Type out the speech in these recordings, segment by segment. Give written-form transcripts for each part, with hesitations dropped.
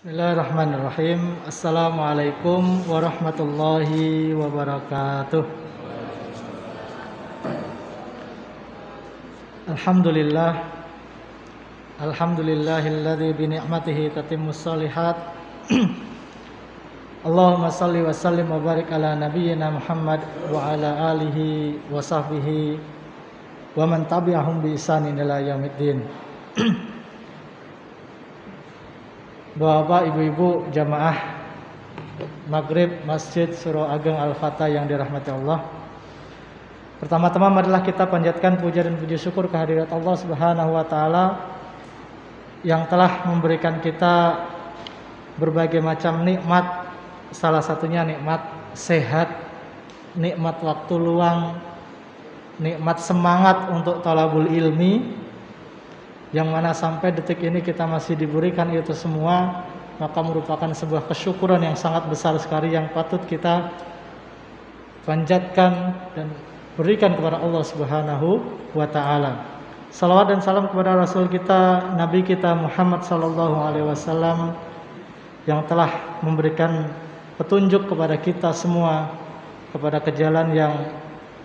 Bismillahirrahmanirrahim. Assalamualaikum warahmatullahi wabarakatuh. Alhamdulillah. Alhamdulillahilladzi bi ni'matihi tatimmus shalihat. Allahumma shalli wa sallim wa barik ala nabiyyina Muhammad wa ala alihi wa sahbihi wa man tabi'ahum bi ihsanin ila yaumiddin. Bapak, ibu-ibu, jamaah Maghrib Masjid Surau Ageng Al-Fatah yang dirahmati Allah. Pertama-tama marilah kita panjatkan puja dan puji syukur kehadirat Allah Subhanahu wa taala yang telah memberikan kita berbagai macam nikmat, salah satunya nikmat sehat, nikmat waktu luang, nikmat semangat untuk thalabul ilmi, yang mana sampai detik ini kita masih diberikan itu semua, maka merupakan sebuah kesyukuran yang sangat besar sekali yang patut kita panjatkan dan berikan kepada Allah Subhanahu wa taala. Salawat dan salam kepada Rasul kita, Nabi kita Muhammad sallallahu alaihi wasallam yang telah memberikan petunjuk kepada kita semua kepada ke jalan yang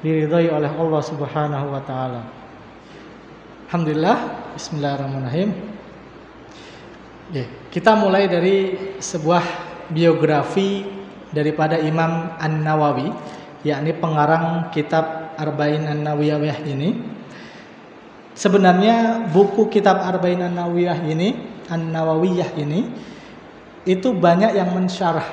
diridhai oleh Allah Subhanahu wa taala. Alhamdulillah. Bismillahirrahmanirrahim. Kita mulai dari sebuah biografi daripada Imam An-Nawawi, yakni pengarang kitab Arba'in An-Nawawiyah ini. Sebenarnya buku kitab Arba'in An-Nawawiyah ini itu banyak yang mensyarah.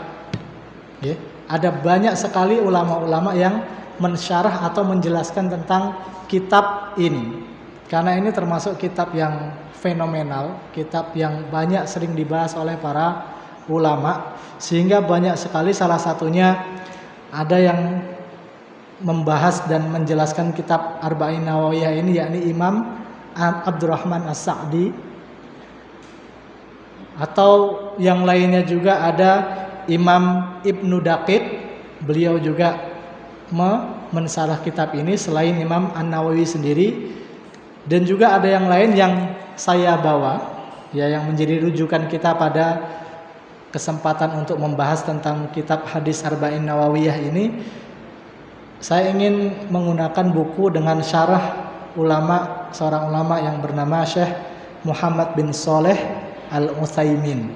Ada banyak sekali ulama-ulama yang mensyarah atau menjelaskan tentang kitab ini. Karena ini termasuk kitab yang fenomenal, kitab yang banyak sering dibahas oleh para ulama, sehingga banyak sekali, salah satunya ada yang membahas dan menjelaskan kitab Arba'in Nawawiyah ini, yakni Imam Abdurrahman As-Sa'di, atau yang lainnya juga ada Imam Ibnu Daqiq, beliau juga mensarah kitab ini selain Imam An-Nawawi sendiri. Dan juga ada yang lain yang saya bawa, yang menjadi rujukan kita pada kesempatan untuk membahas tentang kitab hadis Arba'in Nawawiyah ini. Saya ingin menggunakan buku dengan syarah seorang ulama yang bernama Syekh Muhammad bin Shalih Al-Utsaimin.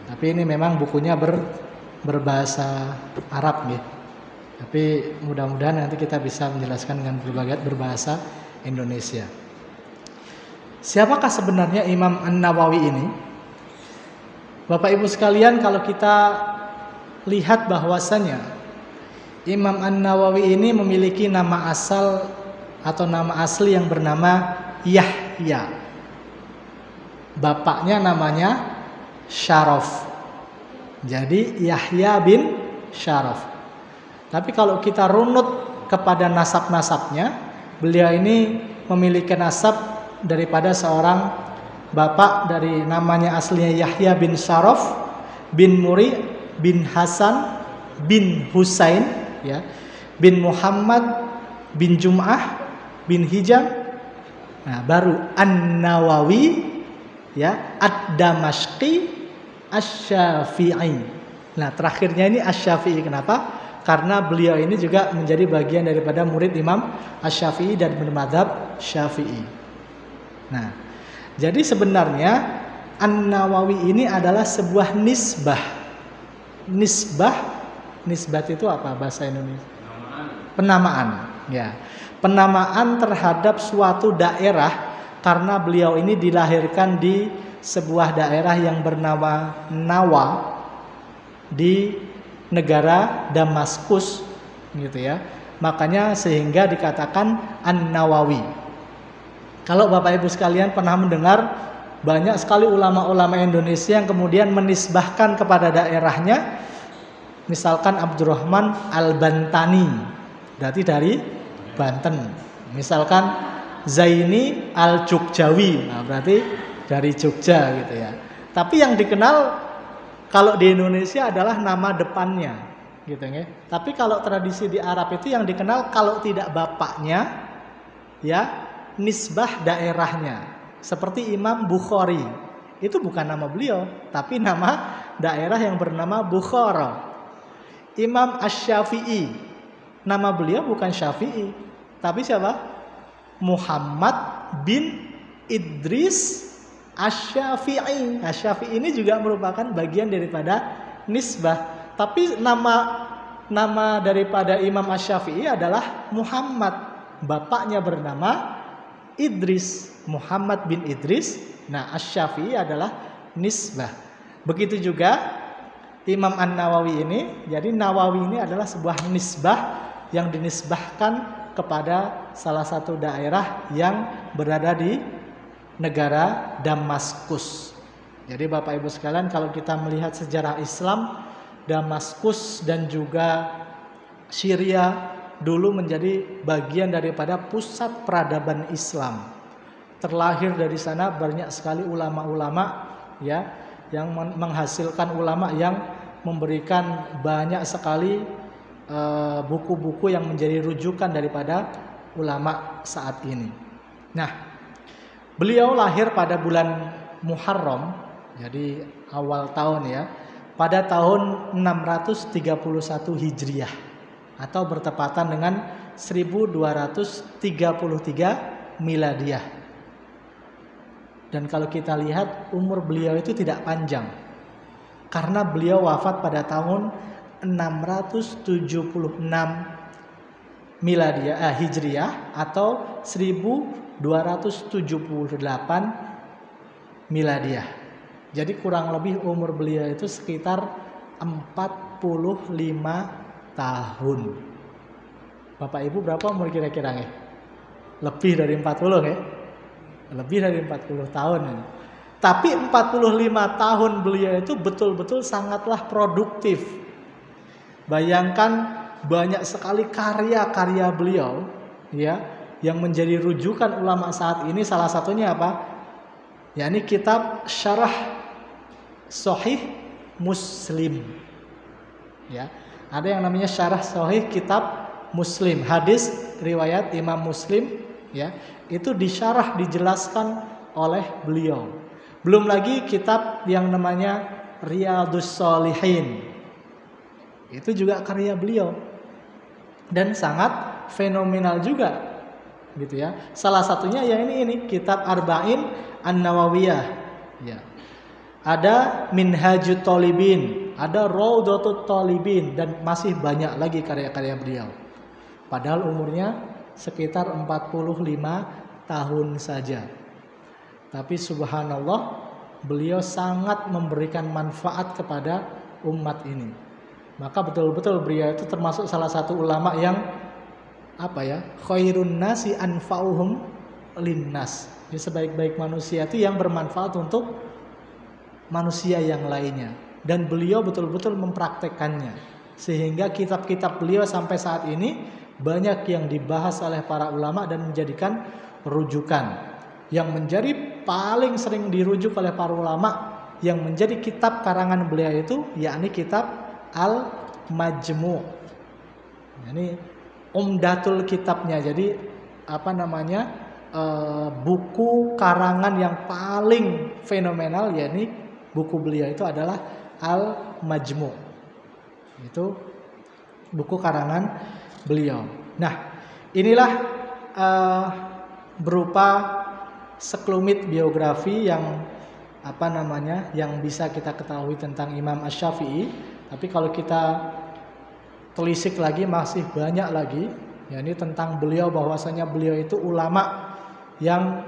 Tapi ini memang bukunya berbahasa Arab, Tapi mudah-mudahan nanti kita bisa menjelaskan dengan berbahasa Indonesia. Siapakah sebenarnya Imam An-Nawawi ini? Bapak Ibu sekalian, kalau kita lihat bahwasanya Imam An-Nawawi ini memiliki nama asal atau nama asli yang bernama Yahya. Bapaknya namanya Syaraf. Jadi Yahya bin Syaraf. Tapi kalau kita runut kepada nasab-nasabnya, beliau ini memiliki nasab daripada seorang bapak dari namanya aslinya Yahya bin Syaraf bin Muri bin Hasan bin Husain, bin Muhammad bin Jum'ah bin Hijam. Nah, baru An-Nawawi, Ad-Damashqi Asy-Syafi'i. Nah, terakhirnya ini Asy-Syafi'i. Kenapa? Karena beliau ini juga menjadi bagian daripada murid Imam Asy-Syafi'i dan bermadzhab Syafi'i. Nah, jadi sebenarnya An-Nawawi ini adalah sebuah nisbah. Nisbah itu apa bahasa Indonesia? Penamaan. Penamaan terhadap suatu daerah karena beliau ini dilahirkan di sebuah daerah yang bernama Nawa di negara Damaskus, Makanya sehingga dikatakan An-Nawawi. Kalau Bapak Ibu sekalian pernah mendengar banyak sekali ulama-ulama Indonesia yang kemudian menisbahkan kepada daerahnya, misalkan Abdurrahman Al-Bantani, berarti dari Banten. Misalkan Zaini Al-Jogjawi, berarti dari Jogja, Tapi yang dikenal kalau di Indonesia adalah nama depannya, Tapi kalau tradisi di Arab itu yang dikenal kalau tidak bapaknya, nisbah daerahnya. Seperti Imam Bukhari, itu bukan nama beliau, tapi nama daerah yang bernama Bukhara. Imam Asy-Syafi'i, nama beliau bukan Syafi'i, tapi siapa? Muhammad bin Idris Asy-Syafi'i. Nah, Syafi'i ini juga merupakan bagian daripada nisbah. Tapi nama daripada Imam Asy-Syafi'i adalah Muhammad. Bapaknya bernama Idris, Muhammad bin Idris. Nah, Asy-Syafi'i adalah nisbah. Begitu juga Imam An-Nawawi ini, jadi Nawawi ini adalah sebuah nisbah yang dinisbahkan kepada salah satu daerah yang berada di negara Damaskus. Jadi Bapak Ibu sekalian, kalau kita melihat sejarah Islam, Damaskus dan juga Syria dulu menjadi bagian daripada pusat peradaban Islam. Terlahir dari sana banyak sekali ulama-ulama ya, yang menghasilkan ulama yang memberikan banyak sekali buku-buku yang menjadi rujukan daripada ulama saat ini. Nah, beliau lahir pada bulan Muharram, jadi awal tahun ya, pada tahun 631 Hijriah atau bertepatan dengan 1233 Miladiah. Dan kalau kita lihat umur beliau itu tidak panjang, karena beliau wafat pada tahun 676 Miladiah Hijriah atau 1278 Miladiah. Jadi kurang lebih umur beliau itu sekitar 45 tahun. Bapak Ibu berapa umur kira-kira nih? Lebih dari 40 ya? Lebih dari 40 tahun ini. Tapi 45 tahun beliau itu betul-betul sangatlah produktif. Bayangkan banyak sekali karya-karya beliau ya, yang menjadi rujukan ulama saat ini. Salah satunya apa? yakni kitab Syarah Sahih Muslim. Ya, ada yang namanya Syarah Sahih Kitab Muslim, hadis riwayat Imam Muslim, ya, itu disyarah, dijelaskan oleh beliau. Belum lagi kitab yang namanya Riyadhus Shalihin, itu juga karya beliau dan sangat fenomenal juga, gitu ya. Salah satunya ya ini kitab Arba'in An-Nawawiyah, ya. Ada Minhajut Thalibin, ada Raudhatut Thalibin, dan masih banyak lagi karya-karya beliau. Padahal umurnya sekitar 45 tahun saja. Tapi subhanallah, beliau sangat memberikan manfaat kepada umat ini. Maka betul-betul beliau itu termasuk salah satu ulama yang khairun nasi anfa'uhum linnas. Jadi sebaik-baik manusia itu yang bermanfaat untuk manusia yang lainnya. Dan beliau betul-betul mempraktekannya. Sehingga kitab-kitab beliau sampai saat ini banyak yang dibahas oleh para ulama dan menjadikan rujukan. Yang menjadi paling sering dirujuk oleh para ulama yang menjadi kitab karangan beliau itu yakni kitab Al-Majmu'. Ini umdatul kitabnya. Jadi buku karangan yang paling fenomenal yakni buku beliau itu adalah Al-Majmu'. Itu buku karangan beliau. Nah, inilah berupa sekelumit biografi yang yang bisa kita ketahui tentang Imam Asy-Syafi'i. Tapi kalau kita telisik lagi masih banyak lagi, yakni tentang beliau, bahwasanya beliau itu ulama yang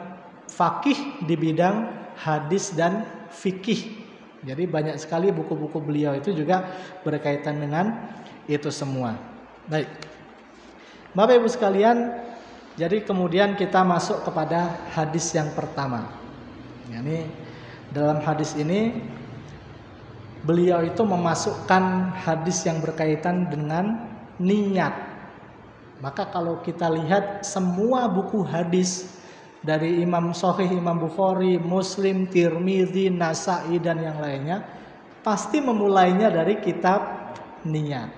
faqih di bidang hadis dan fikih. Jadi banyak sekali buku-buku beliau itu juga berkaitan dengan itu semua. Baik, Bapak Ibu sekalian, jadi kemudian kita masuk kepada hadis yang pertama. Yani dalam hadis ini beliau itu memasukkan hadis yang berkaitan dengan niat. Maka kalau kita lihat semua buku hadis dari Imam Sahih, Imam Bukhari, Muslim, Tirmidzi, Nasa'i dan yang lainnya pasti memulainya dari kitab niat.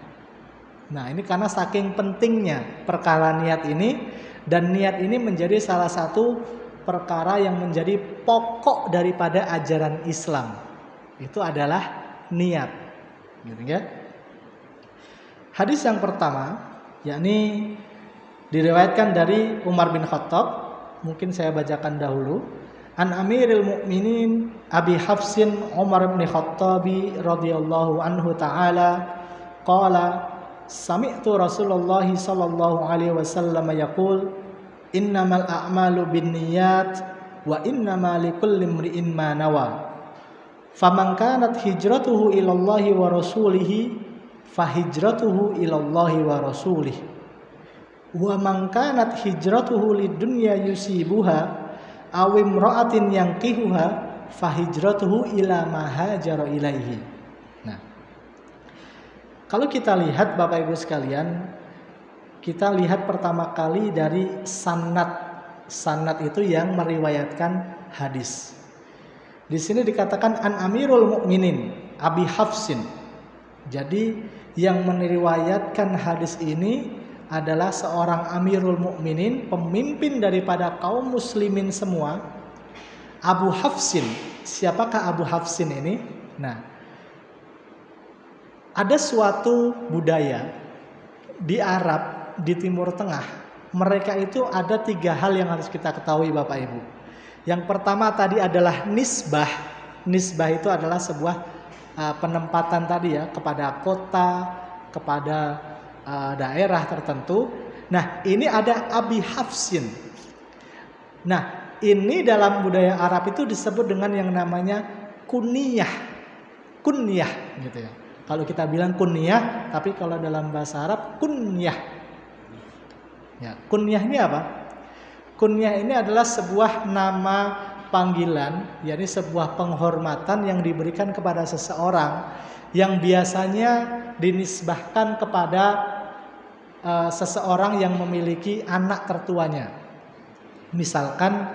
Nah, ini karena saking pentingnya perkara niat ini, dan niat ini menjadi salah satu perkara yang menjadi pokok daripada ajaran Islam. Itu adalah niat. Gitu ya. Hadis yang pertama yakni diriwayatkan dari Umar bin Khattab. Mungkin saya bacakan dahulu. An Amiril Mukminin Abi Hafsin Umar bin Khattab radhiyallahu anhu ta'ala qala sami'tu Rasulullah sallallahu alaihi wasallam yaqul innamal a'malu binniyat wa innamal likulli imri'in ma nawa faman kanat hijratuhu ilallahi wa rasulihi fahijratuhu ilallahi wa rasulihi wa man kanat hijratuhu lidunya yusibuha aw imra'atin yanqihuha fahijratuhu ila ma hajara ilaihi. Nah, kalau kita lihat Bapak Ibu sekalian, kita lihat pertama kali dari sanad. Sanad itu yang meriwayatkan hadis. Di sini dikatakan an Amirul Mukminin Abi Hafsin. Jadi yang meriwayatkan hadis ini adalah seorang Amirul Mukminin, pemimpin daripada kaum muslimin semua, Abu Hafsin. Siapakah Abu Hafsin ini? Nah, ada suatu budaya di Arab, di Timur Tengah. Mereka itu ada 3 hal yang harus kita ketahui Bapak Ibu. Yang pertama tadi adalah nisbah. Nisbah itu adalah sebuah penempatan tadi ya, kepada kota, kepada daerah tertentu. Nah, ini ada Abi Hafsin. Nah, ini dalam budaya Arab itu disebut dengan yang namanya kunyah. Kunyah gitu ya. Kalau kita bilang kunyah, tapi kalau dalam bahasa Arab kunyah. Ya, kunyah ini apa? Kunyah ini adalah sebuah nama panggilan, yakni sebuah penghormatan yang diberikan kepada seseorang yang biasanya dinisbahkan kepada seseorang yang memiliki anak tertuanya. Misalkan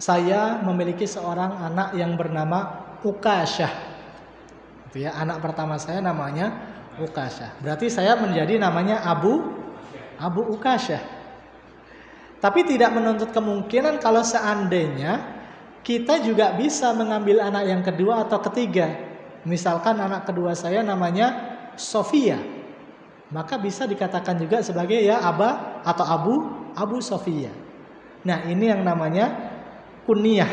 saya memiliki seorang anak yang bernama Ukasyah. Itu ya, anak pertama saya namanya Ukasyah. Berarti saya menjadi namanya Abu Ukasyah. Tapi tidak menuntut kemungkinan kalau seandainya kita juga bisa mengambil anak yang kedua atau ketiga. Misalkan anak kedua saya namanya Sofia, maka bisa dikatakan juga sebagai ya Aba atau Abu Sofia. Nah, ini yang namanya kunyah,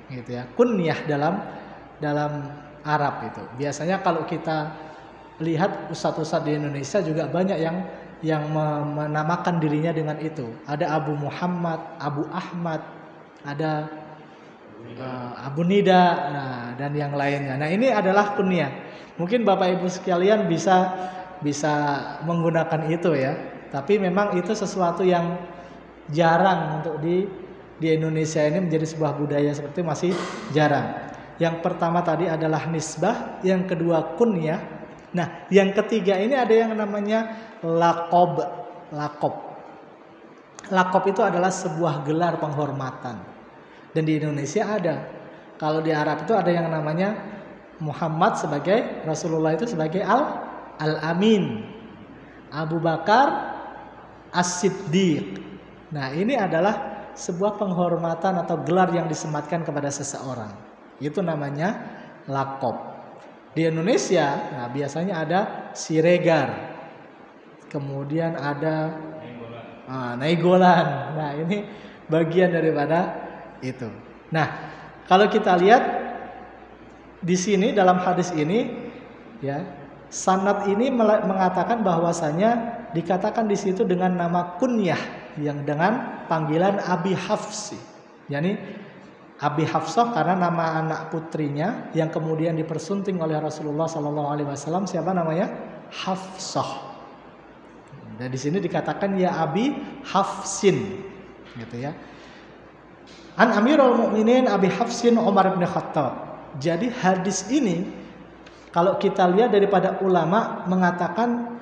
gitu ya. Kunyah dalam Arab itu. Biasanya kalau kita lihat ustadz-ustadz di Indonesia juga banyak yang menamakan dirinya dengan itu. Ada Abu Muhammad, Abu Ahmad, ada Abu Nida, dan yang lainnya. Nah, ini adalah kunyah. Mungkin Bapak Ibu sekalian bisa menggunakan itu ya. Tapi memang itu sesuatu yang jarang untuk di Indonesia ini, menjadi sebuah budaya seperti masih jarang. Yang pertama tadi adalah nisbah, yang kedua kunyah. Nah, yang ketiga ini ada yang namanya laqab. Laqab itu adalah sebuah gelar penghormatan. Dan di Indonesia ada. Kalau di Arab itu ada yang namanya Muhammad sebagai, Rasulullah itu sebagai Al-Amin, Abu Bakar As-Siddiq. Nah, ini adalah sebuah penghormatan atau gelar yang disematkan kepada seseorang. Itu namanya laqab. Di Indonesia, nah, biasanya ada Siregar. Kemudian ada Nainggolan. Nah, ini bagian daripada itu. Nah, kalau kita lihat di sini dalam hadis ini ya, sanad ini mengatakan bahwasanya dikatakan di situ dengan nama kunyah yang dengan panggilan Abi Hafsi. Yani Abi Hafsah karena nama anak putrinya yang kemudian dipersunting oleh Rasulullah SAW. Siapa namanya? Hafsah. Dan di sini dikatakan ya Abi Hafsin, gitu ya. An Amirul Mukminin Abi Hafsin Umar bin Khattab. Jadi hadis ini kalau kita lihat daripada ulama mengatakan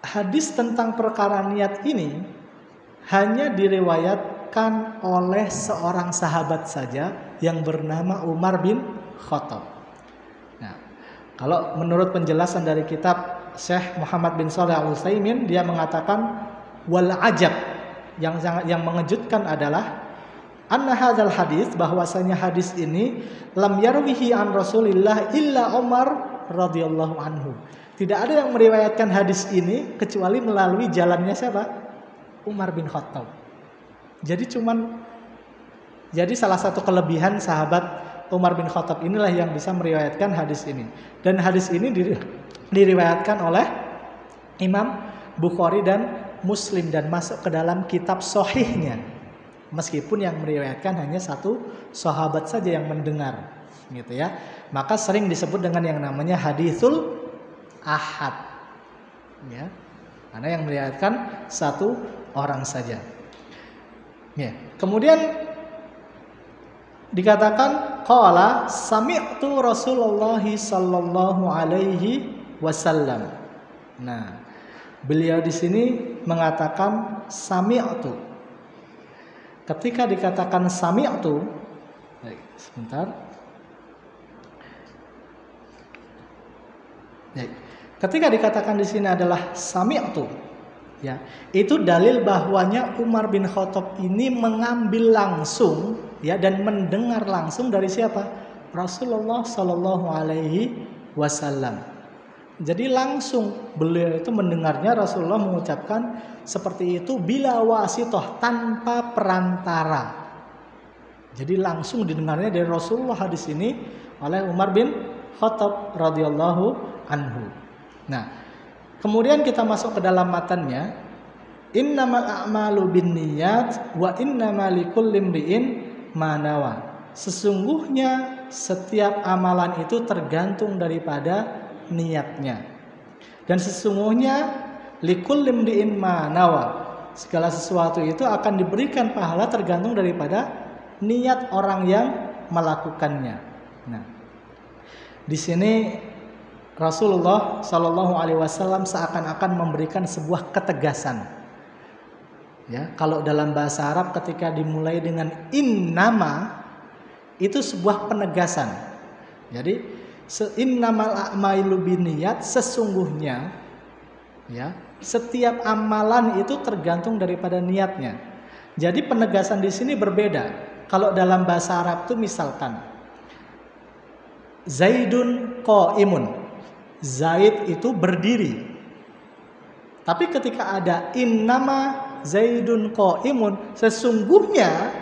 hadis tentang perkara niat ini hanya diriwayatkan oleh seorang sahabat saja yang bernama Umar bin Khattab. Nah, kalau menurut penjelasan dari kitab Syekh Muhammad bin Shalih Al-Utsaimin, dia mengatakan wal ajab, yang mengejutkan adalah anna hadzal hadis, bahwasanya hadis ini lam yarwihi an Rasulillah illa Umar radhiyallahu anhu. Tidak ada yang meriwayatkan hadis ini kecuali melalui jalannya siapa? Umar bin Khattab. Jadi salah satu kelebihan sahabat Umar bin Khattab inilah yang bisa meriwayatkan hadis ini. Dan hadis ini diriwayatkan oleh Imam Bukhari dan Muslim dan masuk ke dalam kitab sahihnya. Meskipun yang meriwayatkan hanya satu sahabat saja yang mendengar, gitu ya. Maka sering disebut dengan yang namanya hadisul ahad. Ya. Karena yang meriwayatkan satu orang saja. Ya. Kemudian dikatakan qala sami'tu Rasulullah sallallahu alaihi wasallam. Nah, beliau di sini mengatakan sami'tu. Ketika dikatakan sami'tu, sebentar. Ketika dikatakan di sini adalah sami'tu, ya, itu dalil bahwanya Umar bin Khattab ini mengambil langsung, ya, dan mendengar langsung dari siapa? Rasulullah Sallallahu Alaihi Wasallam. Jadi langsung beliau itu mendengarnya Rasulullah mengucapkan seperti itu bila wasitoh, tanpa perantara. Jadi langsung didengarnya dari Rasulullah hadis ini oleh Umar bin Khattab radhiyallahu anhu. Nah, kemudian kita masuk ke dalam matannya. Innamal a'malu binniyat wa innamal likulli imri'in ma nawa. Sesungguhnya setiap amalan itu tergantung daripada niatnya. Dan sesungguhnya likulli imri'in ma nawa. Segala sesuatu itu akan diberikan pahala tergantung daripada niat orang yang melakukannya. Nah, di sini Rasulullah Shallallahu Alaihi Wasallam seakan-akan memberikan sebuah ketegasan. Ya, kalau dalam bahasa Arab ketika dimulai dengan innama itu sebuah penegasan. Jadi innamal a'malu binniyat, sesungguhnya, ya, setiap amalan itu tergantung daripada niatnya. Jadi penegasan di sini berbeda. Kalau dalam bahasa Arab itu misalkan Zaidun qaimun, Zaid itu berdiri. Tapi ketika ada innama Zaidun qaimun, sesungguhnya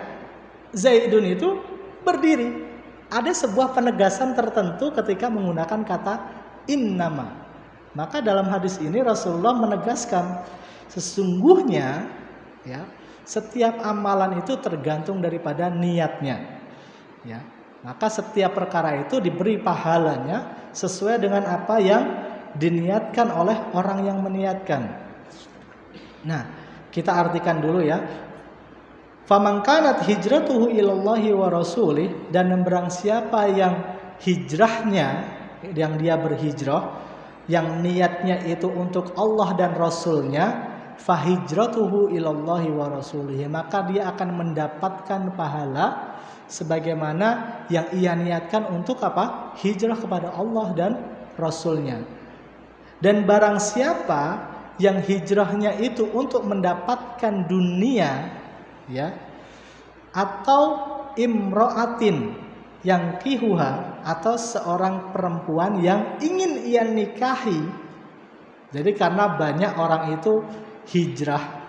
Zaidun itu berdiri. Ada sebuah penegasan tertentu ketika menggunakan kata innama. Maka dalam hadis ini Rasulullah menegaskan sesungguhnya, ya, setiap amalan itu tergantung daripada niatnya. Ya. Maka setiap perkara itu diberi pahalanya sesuai dengan apa yang diniatkan oleh orang yang meniatkan. Nah, kita artikan dulu ya. Faman kanat hijratuhu ilallahi wa rasulih, dan barang siapa yang hijrahnya, yang dia berhijrah, yang niatnya itu untuk Allah dan Rasulnya, fahijratuhu ilallahi wa rasulih, maka dia akan mendapatkan pahala sebagaimana yang ia niatkan untuk apa? Hijrah kepada Allah dan Rasulnya. Dan barang siapa yang hijrahnya itu untuk mendapatkan dunia, ya, atau imro'atin yang kihuha, atau seorang perempuan yang ingin ia nikahi. Jadi karena banyak orang itu hijrah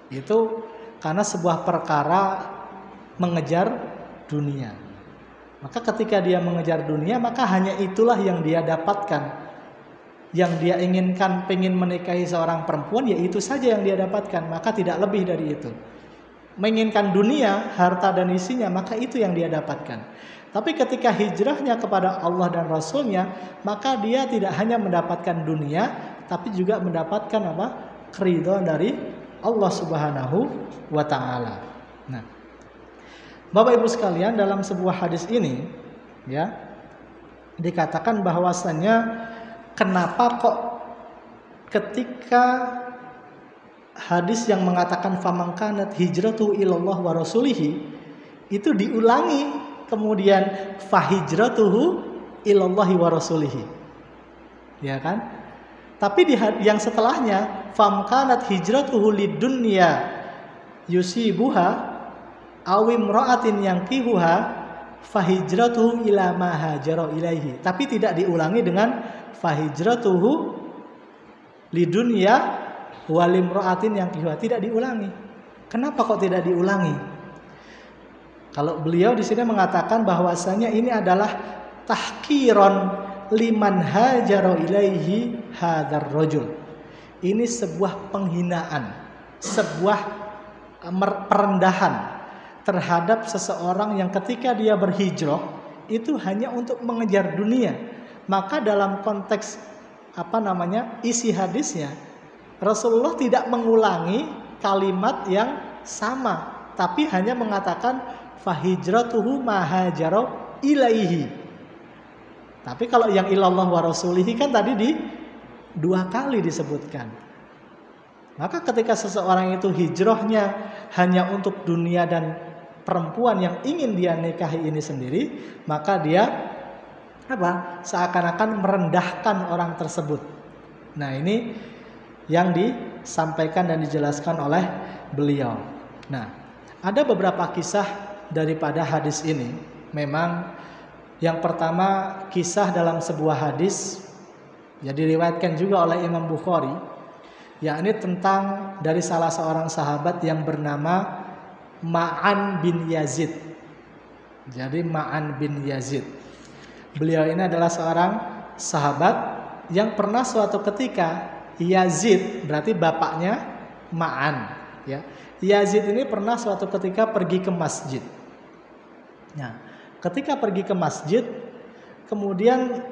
itu karena sebuah perkara mengejar dunia. Maka ketika dia mengejar dunia, maka hanya itulah yang dia dapatkan. Yang dia inginkan, pengen menikahi seorang perempuan, ya itu saja yang dia dapatkan, maka tidak lebih dari itu. Menginginkan dunia, harta dan isinya, maka itu yang dia dapatkan. Tapi ketika hijrahnya kepada Allah dan Rasulnya, maka dia tidak hanya mendapatkan dunia, tapi juga mendapatkan apa? Keridhaan dari Allah Subhanahu wa Ta'ala. Nah, Bapak Ibu sekalian, dalam sebuah hadis ini, ya, dikatakan bahwasannya kenapa kok ketika hadis yang mengatakan faman kanat hijratuhu ilallah wa rasulihi itu diulangi kemudian fahijratuhu ilallahi wa rasulihi, ya kan? Tapi di yang setelahnya fam kanat hijratuhu lidunya yusibuha, awim ra'atin yankihuha fahijratuhu ila ma hajara ilaihi. Tapi tidak diulangi dengan fahijratuhu lidunya walim ra'atin yankihuha. Tidak diulangi. Kenapa kok tidak diulangi? Kalau beliau di sini mengatakan bahwasanya ini adalah tahkiron liman hajara ilaihi hadzal rajul. Ini sebuah penghinaan, sebuah perendahan terhadap seseorang yang ketika dia berhijrah itu hanya untuk mengejar dunia. Maka dalam konteks isi hadisnya, Rasulullah tidak mengulangi kalimat yang sama, tapi hanya mengatakan fahijratuhu mahajaro ilaihi. Tapi kalau yang ilallah wa rasulihi kan tadi dua kali disebutkan. Maka ketika seseorang itu hijrahnya hanya untuk dunia dan perempuan yang ingin dia nikahi ini sendiri, maka dia seakan-akan merendahkan orang tersebut. Nah, ini yang disampaikan dan dijelaskan oleh beliau. Nah, ada beberapa kisah daripada hadis ini. Memang yang pertama kisah dalam sebuah hadis yang diriwayatkan juga oleh Imam Bukhari, yakni tentang dari salah seorang sahabat yang bernama Ma'an bin Yazid. Jadi Ma'an bin Yazid, beliau ini adalah seorang sahabat yang pernah suatu ketika Yazid, berarti bapaknya Ma'an, ya. Yazid ini pernah suatu ketika pergi ke masjid. Nah, ketika pergi ke masjid, kemudian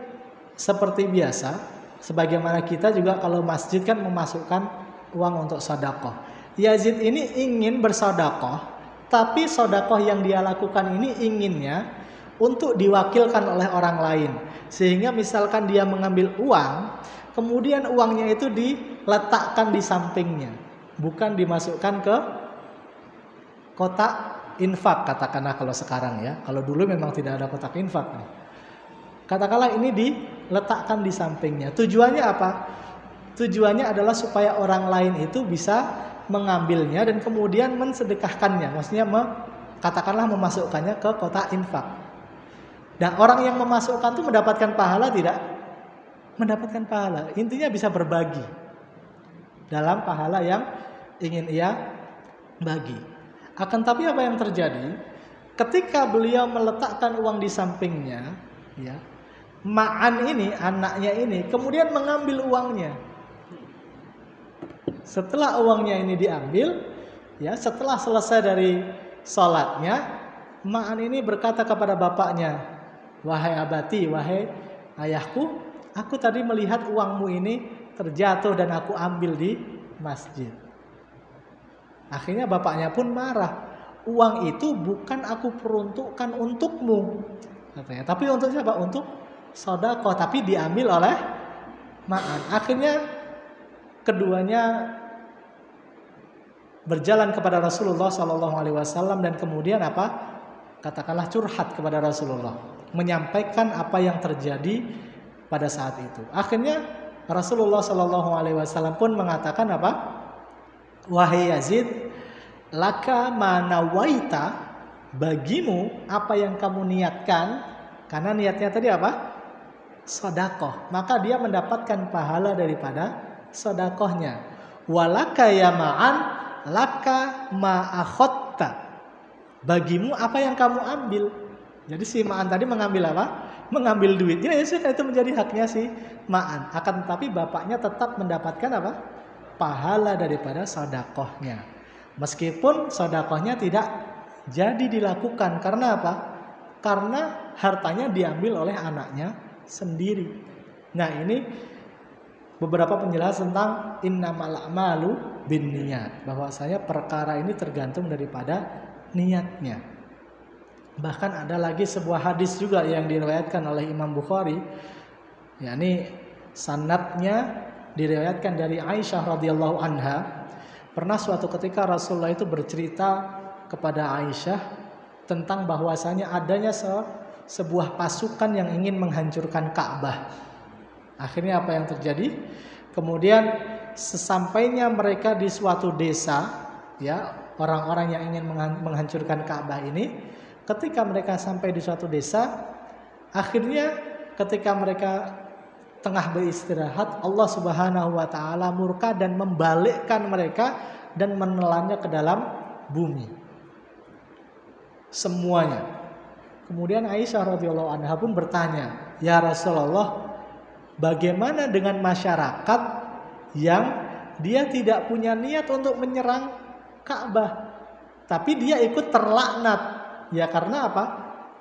seperti biasa, sebagaimana kita juga kalau masjid kan memasukkan uang untuk sedekah. Yazid ini ingin bersedekah, tapi sedekah yang dia lakukan ini inginnya untuk diwakilkan oleh orang lain. Sehingga misalkan dia mengambil uang, kemudian uangnya itu diletakkan di sampingnya, bukan dimasukkan ke kotak infak, katakanlah kalau sekarang ya. Kalau dulu memang tidak ada kotak infak. Katakanlah ini diletakkan di sampingnya. Tujuannya apa? Tujuannya adalah supaya orang lain itu bisa mengambilnya dan kemudian mensedekahkannya. Maksudnya katakanlah memasukkannya ke kotak infak. Dan orang yang memasukkan itu mendapatkan pahala tidak? Mendapatkan pahala. Intinya bisa berbagi dalam pahala yang ingin ia bagi. Akan tapi apa yang terjadi ketika beliau meletakkan uang di sampingnya, ya, Ma'an ini, anaknya ini kemudian mengambil uangnya. Setelah uangnya ini diambil, ya, setelah selesai dari sholatnya, Ma'an ini berkata kepada bapaknya, "Wahai abati, wahai ayahku, aku tadi melihat uangmu ini terjatuh dan aku ambil di masjid." Akhirnya bapaknya pun marah. "Uang itu bukan aku peruntukkan untukmu," katanya, "tapi untuk siapa? Untuk sedekah, tapi diambil oleh Ma'an." Akhirnya keduanya berjalan kepada Rasulullah SAW dan kemudian katakanlah curhat kepada Rasulullah, menyampaikan apa yang terjadi pada saat itu. Akhirnya Rasulullah SAW pun mengatakan "Wahai Yazid, laka manawaita, bagimu apa yang kamu niatkan," karena niatnya tadi sedekah, maka dia mendapatkan pahala daripada sedekahnya. "Walaka ya Ma'an, laka ma akhatta," bagimu apa yang kamu ambil. Jadi si Ma'an tadi mengambil mengambil duitnya, ya sudah, itu menjadi haknya si Ma'an. Akan tetapi bapaknya tetap mendapatkan pahala daripada sedekahnya. Meskipun sedekahnya tidak jadi dilakukan. Karena apa? Karena hartanya diambil oleh anaknya sendiri. Nah, ini beberapa penjelasan tentang innamal a'malu binniyat, bahwasanya perkara ini tergantung daripada niatnya. Bahkan ada lagi sebuah hadis juga yang diriwayatkan oleh Imam Bukhari, yakni sanadnya diriwayatkan dari Aisyah radhiyallahu anha. Pernah suatu ketika Rasulullah itu bercerita kepada Aisyah tentang bahwasanya adanya sebuah pasukan yang ingin menghancurkan Ka'bah. Akhirnya apa yang terjadi? Kemudian sesampainya mereka di suatu desa, ya, orang-orang yang ingin menghancurkan Ka'bah ini, ketika mereka sampai di suatu desa, akhirnya ketika mereka tengah beristirahat, Allah Subhanahu wa taala murka dan membalikkan mereka dan menelannya ke dalam bumi. Semuanya. Kemudian Aisyah radhiyallahu anha pun bertanya, "Ya Rasulullah, bagaimana dengan masyarakat yang dia tidak punya niat untuk menyerang Ka'bah, tapi dia ikut terlaknat?" Ya karena apa?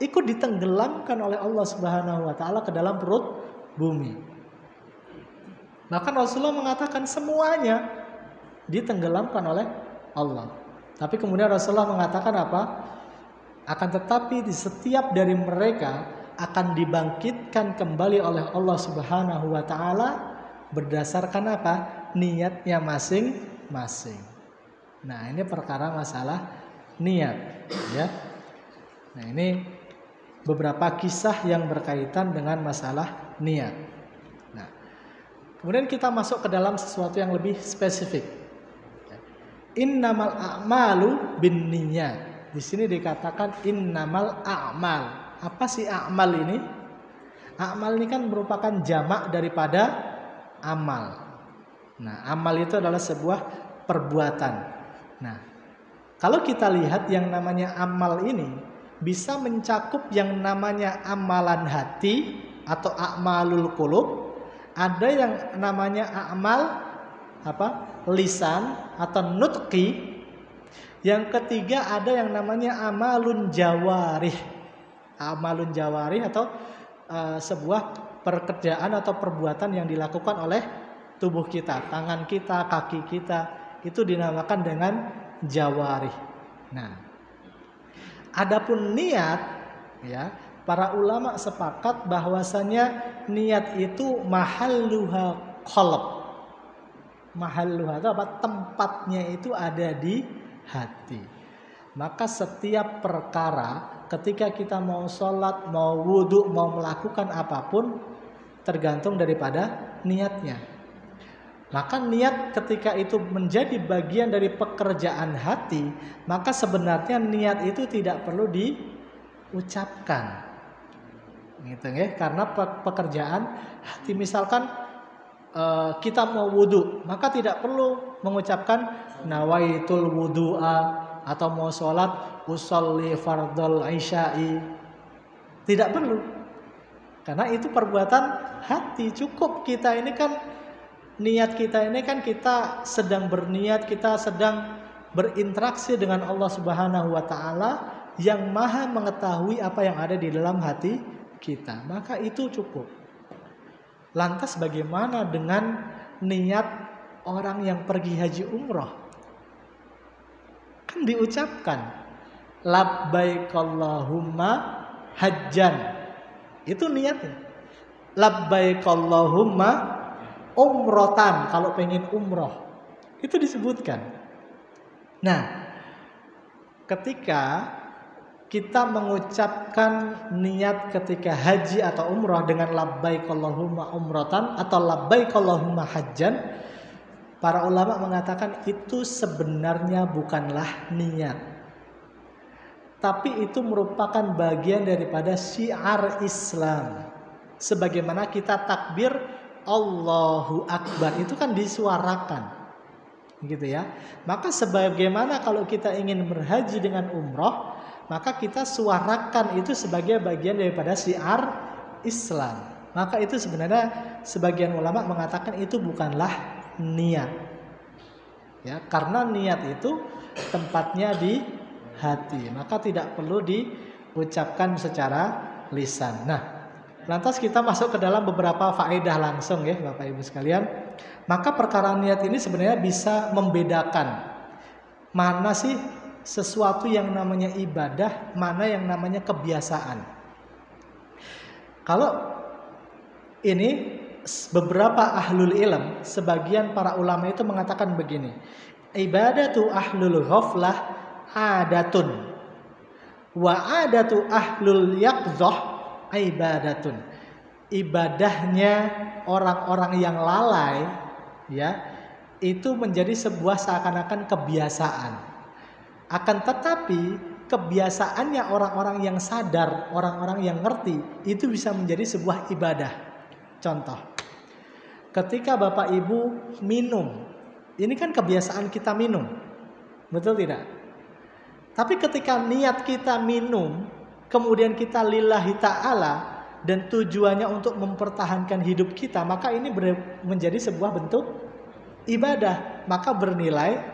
Ikut ditenggelamkan oleh Allah Subhanahu wa taala ke dalam perut bumi. Maka Rasulullah mengatakan semuanya ditenggelamkan oleh Allah. Tapi kemudian Rasulullah mengatakan apa? Akan tetapi di setiap dari mereka akan dibangkitkan kembali oleh Allah Subhanahu wa taala berdasarkan apa? Niatnya masing-masing. Nah, ini perkara masalah niat, ya. Nah, ini beberapa kisah yang berkaitan dengan masalah niat. Nah, kemudian kita masuk ke dalam sesuatu yang lebih spesifik. Innamal a'malu binniyat. Di sini dikatakan innamal a'mal. Apa sih a'mal ini? A'mal ini kan merupakan jamak daripada amal. Nah, amal itu adalah sebuah perbuatan. Nah, kalau kita lihat yang namanya amal ini bisa mencakup yang namanya amalan hati atau a'malul qulub, ada yang namanya a'mal lisan atau nutqi, yang ketiga ada yang namanya amalun jawarih. Amalun jawarih atau sebuah pekerjaan atau perbuatan yang dilakukan oleh tubuh kita, tangan kita, kaki kita, itu dinamakan dengan jawarih. Nah, adapun niat, ya, para ulama sepakat bahwasanya niat itu mahalluha qalb. Mahalluha itu apa? Tempatnya itu ada di hati. Maka setiap perkara ketika kita mau sholat, mau wudhu, mau melakukan apapun tergantung daripada niatnya. Maka niat ketika itu menjadi bagian dari pekerjaan hati, maka sebenarnya niat itu tidak perlu diucapkan, gitu ya. Karena pekerjaan hati, misalkan kita mau wudhu, maka tidak perlu mengucapkan nawaitul wudhu'a, atau mau sholat usolli fardal isya'i, tidak perlu, karena itu perbuatan hati. Cukup kita ini kan niat kita ini kan kita sedang berniat, kita sedang berinteraksi dengan Allah Subhanahu wa taala yang Maha mengetahui apa yang ada di dalam hati kita. Maka itu cukup. Lantas bagaimana dengan niat orang yang pergi haji umroh? Kan diucapkan labbaik Allahumma hajjan. Itu niatnya. Labbaik Allahumma umrotan, kalau pengen umroh, itu disebutkan. Nah, ketika kita mengucapkan niat ketika haji atau umroh dengan labbaik Allahumma umrotan atau labbaik Allahumma hajjan, para ulama mengatakan itu sebenarnya bukanlah niat, tapi itu merupakan bagian daripada syiar Islam. Sebagaimana kita takbir Allahu Akbar, itu kan disuarakan, gitu ya. Maka sebagaimana kalau kita ingin berhaji dengan umroh, maka kita suarakan itu sebagai bagian daripada syiar Islam. Maka itu sebenarnya sebagian ulama mengatakan itu bukanlah niat, ya, karena niat itu tempatnya di hati, maka tidak perlu diucapkan secara lisan. Nah, lantas kita masuk ke dalam beberapa faedah langsung, ya Bapak Ibu sekalian. Maka perkara niat ini sebenarnya bisa membedakan mana sih sesuatu yang namanya ibadah, mana yang namanya kebiasaan. Kalau ini beberapa ahlul ilm, sebagian para ulama itu mengatakan begini, ibadatu ahlul ghaflah adatun wa adatu ahlul yaqzah ibadatun. Ibadahnya orang-orang yang lalai, ya, itu menjadi sebuah seakan-akan kebiasaan. Akan tetapi kebiasaannya orang-orang yang sadar, orang-orang yang ngerti, itu bisa menjadi sebuah ibadah. Contoh, ketika Bapak Ibu minum, ini kan kebiasaan kita minum, betul tidak? Tapi ketika niat kita minum, kemudian kita lillahi ta'ala, dan tujuannya untuk mempertahankan hidup kita, maka ini menjadi sebuah bentuk ibadah, maka bernilai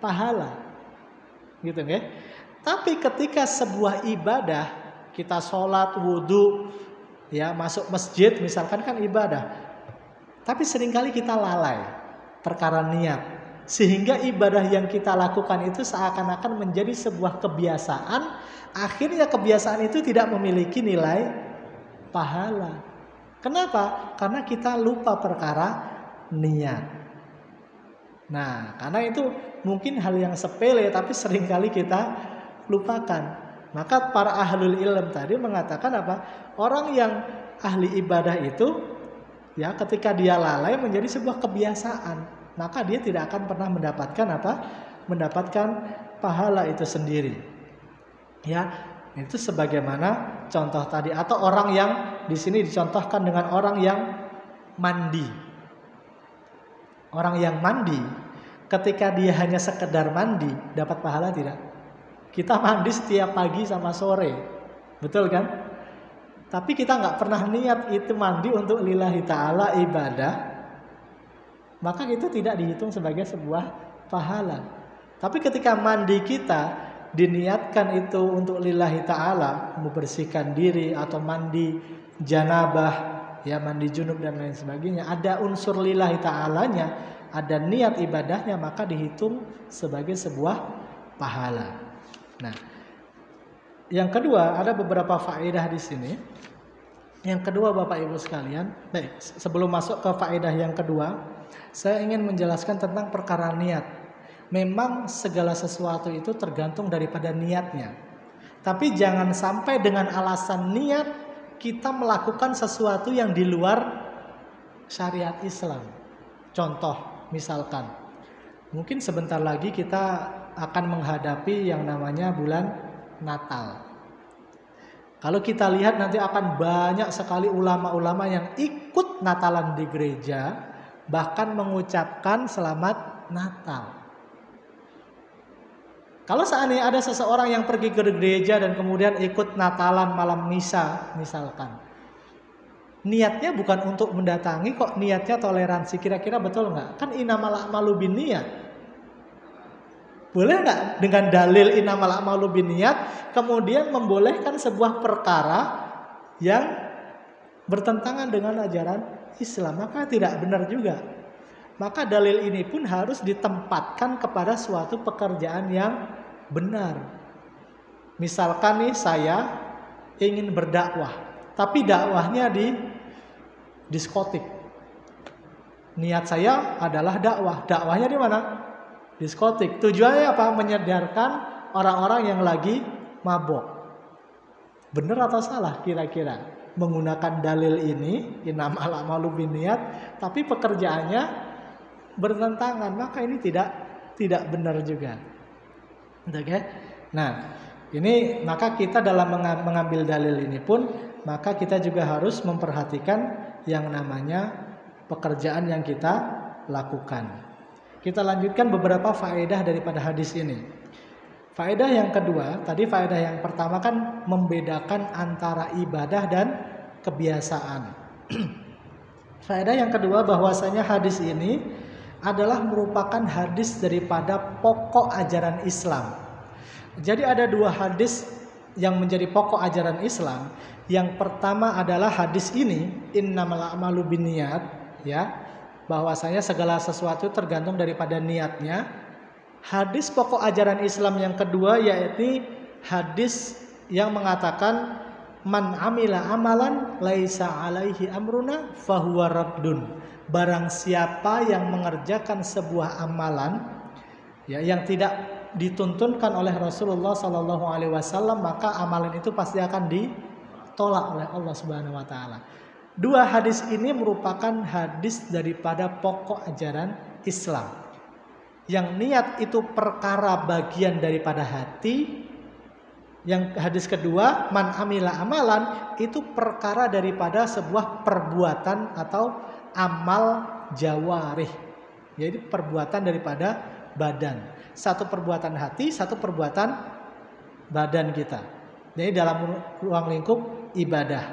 pahala, gitu ya. Tapi ketika sebuah ibadah, kita sholat, wudhu, ya masuk masjid misalkan kan ibadah, tapi seringkali kita lalai perkara niat, sehingga ibadah yang kita lakukan itu seakan-akan menjadi sebuah kebiasaan. Akhirnya kebiasaan itu tidak memiliki nilai pahala. Kenapa? Karena kita lupa perkara niat. Nah, karena itu mungkin hal yang sepele tapi seringkali kita lupakan. Maka para ahlul ilm tadi mengatakan apa? Orang yang ahli ibadah itu, ya ketika dia lalai menjadi sebuah kebiasaan, maka dia tidak akan pernah mendapatkan apa? Mendapatkan pahala itu sendiri. Ya, itu sebagaimana contoh tadi, atau orang yang di sini dicontohkan dengan orang yang mandi. Orang yang mandi, ketika dia hanya sekedar mandi, dapat pahala tidak? Kita mandi setiap pagi sama sore, betul kan? Tapi kita nggak pernah niat itu mandi untuk lillahi ta'ala ibadah, maka itu tidak dihitung sebagai sebuah pahala. Tapi ketika mandi kita diniatkan itu untuk lillahi ta'ala, membersihkan diri atau mandi janabah, ya mandi junub dan lain sebagainya, ada unsur lillahi ta'alanya, ada niat ibadahnya, maka dihitung sebagai sebuah pahala. Nah, yang kedua, ada beberapa faedah di sini. Yang kedua Bapak Ibu sekalian, baik, sebelum masuk ke faedah yang kedua, saya ingin menjelaskan tentang perkara niat. Memang segala sesuatu itu tergantung daripada niatnya. Tapi jangan sampai dengan alasan niat kita melakukan sesuatu yang di luar syariat Islam. Contoh, misalkan, mungkin sebentar lagi kita akan menghadapi yang namanya bulan Natal. Kalau kita lihat nanti akan banyak sekali ulama-ulama yang ikut Natalan di gereja, bahkan mengucapkan selamat Natal. Kalau seandainya ada seseorang yang pergi ke gereja dan kemudian ikut Natalan malam misa misalkan, niatnya bukan untuk mendatangi kok, niatnya toleransi, kira-kira betul nggak? Kan innamal a'malu binniyat. Boleh nggak dengan dalil innamal a'malu binniyat kemudian membolehkan sebuah perkara yang bertentangan dengan ajaran Islam? Maka tidak benar juga. Maka dalil ini pun harus ditempatkan kepada suatu pekerjaan yang benar. Misalkan nih saya ingin berdakwah, tapi dakwahnya di diskotik. Niat saya adalah dakwah. Dakwahnya di mana? Diskotik. Tujuannya apa? Menyadarkan orang-orang yang lagi mabok. Benar atau salah kira-kira? Menggunakan dalil ini, innamal a'malu binniyat, tapi pekerjaannya bertentangan, maka ini tidak benar juga. Oke? Nah, ini maka kita dalam mengambil dalil ini pun, maka kita juga harus memperhatikan yang namanya pekerjaan yang kita lakukan. Kita lanjutkan beberapa faedah daripada hadis ini. Faedah yang kedua, tadi faedah yang pertama kan membedakan antara ibadah dan kebiasaan. Faedah yang kedua bahwasanya hadis ini adalah merupakan hadis daripada pokok ajaran Islam. Jadi ada dua hadis yang menjadi pokok ajaran Islam. Yang pertama adalah hadis ini, innamal a'malu binniyat, ya, bahwasanya segala sesuatu tergantung daripada niatnya. Hadis pokok ajaran Islam yang kedua yaitu hadis yang mengatakan man amila amalan laisa alaihi amruna fahuwa raddun. Barang siapa yang mengerjakan sebuah amalan, ya, yang tidak dituntunkan oleh Rasulullah SAW, maka amalan itu pasti akan ditolak oleh Allah Subhanahu Wa Taala. Dua hadis ini merupakan hadis daripada pokok ajaran Islam. Yang niat itu perkara bagian daripada hati. Yang hadis kedua, man amila amalan, itu perkara daripada sebuah perbuatan atau amal jawarih. Jadi perbuatan daripada badan. Satu perbuatan hati, satu perbuatan badan kita. Jadi dalam ruang lingkup ibadah.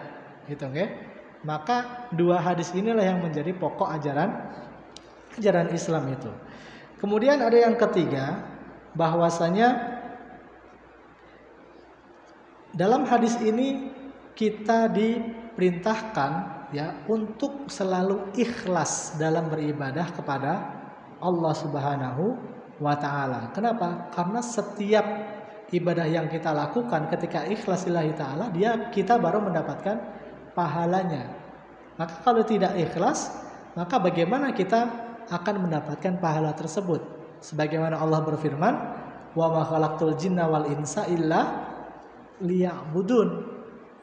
Gitu, okay? Maka dua hadis inilah yang menjadi pokok ajaran Islam itu. Kemudian ada yang ketiga, bahwasanya dalam hadis ini kita diperintahkan ya untuk selalu ikhlas dalam beribadah kepada Allah Subhanahu wa taala. Kenapa? Karena setiap ibadah yang kita lakukan ketika ikhlas lillahi taala, kita baru mendapatkan pahalanya. Maka kalau tidak ikhlas, maka bagaimana kita akan mendapatkan pahala tersebut? Sebagaimana Allah berfirman, "Wa ma khalaqtul jinna wal insa illa liya'budun."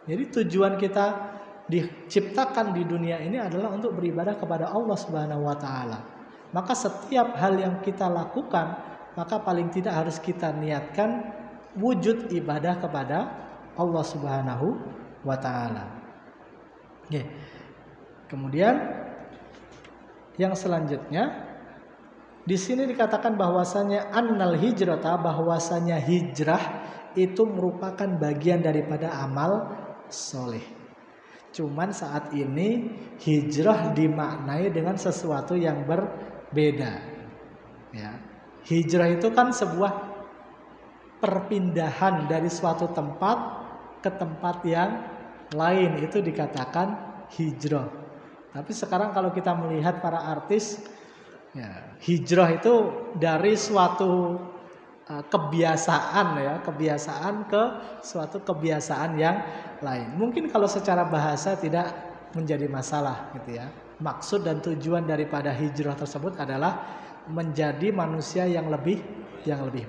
Jadi tujuan kita diciptakan di dunia ini adalah untuk beribadah kepada Allah Subhanahu wa taala. Maka setiap hal yang kita lakukan, maka paling tidak harus kita niatkan wujud ibadah kepada Allah Subhanahu wa taala. Oke. Kemudian yang selanjutnya di sini dikatakan bahwasanya annal hijrata, bahwasanya hijrah itu merupakan bagian daripada amal soleh. Cuman saat ini hijrah dimaknai dengan sesuatu yang berbeda. Ya. Hijrah itu kan sebuah perpindahan dari suatu tempat ke tempat yang lain, itu dikatakan hijrah. Tapi sekarang kalau kita melihat para artis, ya, hijrah itu dari suatu kebiasaan ke suatu kebiasaan yang lain. Mungkin kalau secara bahasa tidak menjadi masalah gitu ya. Maksud dan tujuan daripada hijrah tersebut adalah menjadi manusia yang lebih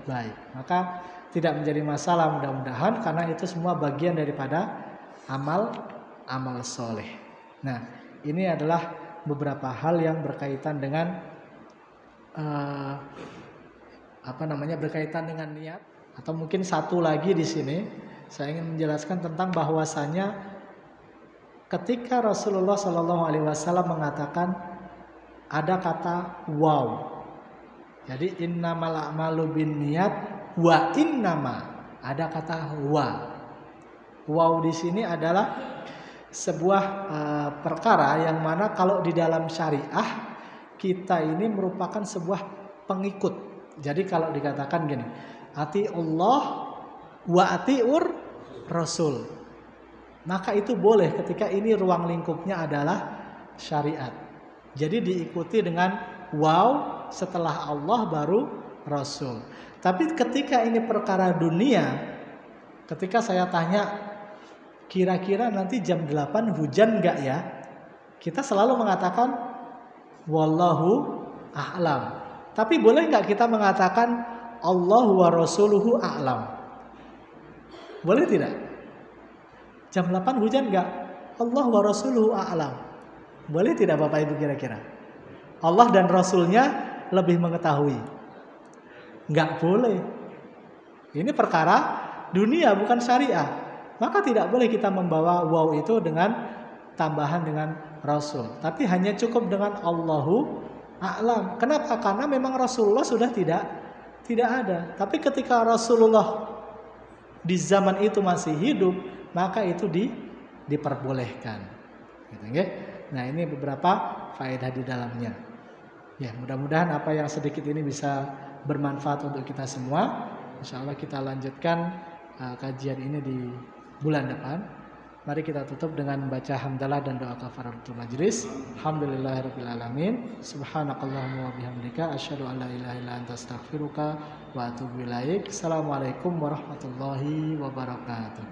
baik. Maka tidak menjadi masalah mudah-mudahan, karena itu semua bagian daripada amal soleh. Nah, ini adalah beberapa hal yang berkaitan dengan berkaitan dengan niat. Atau mungkin satu lagi di sini saya ingin menjelaskan tentang bahwasanya ketika Rasulullah Shallallahu Alaihi Wasallam mengatakan ada kata wow. Jadi innamal a'malu binniyat wa innama, ada kata wa. Wow di sini adalah sebuah perkara yang mana kalau di dalam syariah kita ini merupakan sebuah pengikut. Jadi kalau dikatakan gini, ati Allah wa atiur Rasul, maka itu boleh ketika ini ruang lingkupnya adalah syariat. Jadi diikuti dengan wow, setelah Allah baru Rasul. Tapi ketika ini perkara dunia, ketika saya tanya kira-kira nanti jam 8 hujan enggak ya, kita selalu mengatakan wallahu a'lam. Tapi boleh nggak kita mengatakan Allah wa rasuluhu a'lam? Boleh tidak? Jam 8 hujan nggak? Allah wa rasuluhu a'lam. Boleh tidak Bapak Ibu kira-kira? Allah dan Rasulnya lebih mengetahui. Nggak boleh. Ini perkara dunia bukan syariah. Maka tidak boleh kita membawa wow itu dengan tambahan dengan Rasul. Tapi hanya cukup dengan Allahu a'lam. Kenapa? Karena memang Rasulullah sudah tidak ada. Tapi ketika Rasulullah di zaman itu masih hidup, maka itu diperbolehkan. Gitu, ya? Nah, ini beberapa faedah di dalamnya. Ya, mudah-mudahan apa yang sedikit ini bisa bermanfaat untuk kita semua. Insya Allah kita lanjutkan kajian ini di bulan depan. Mari kita tutup dengan membaca hamdalah dan doa kafaratul majlis. Alhamdulillahirabbil alamin. Subhanakallahumma wa bihamdika asyhadu an la ilaha illa anta astaghfiruka wa atubu ilaik. Assalamualaikum warahmatullahi wabarakatuh.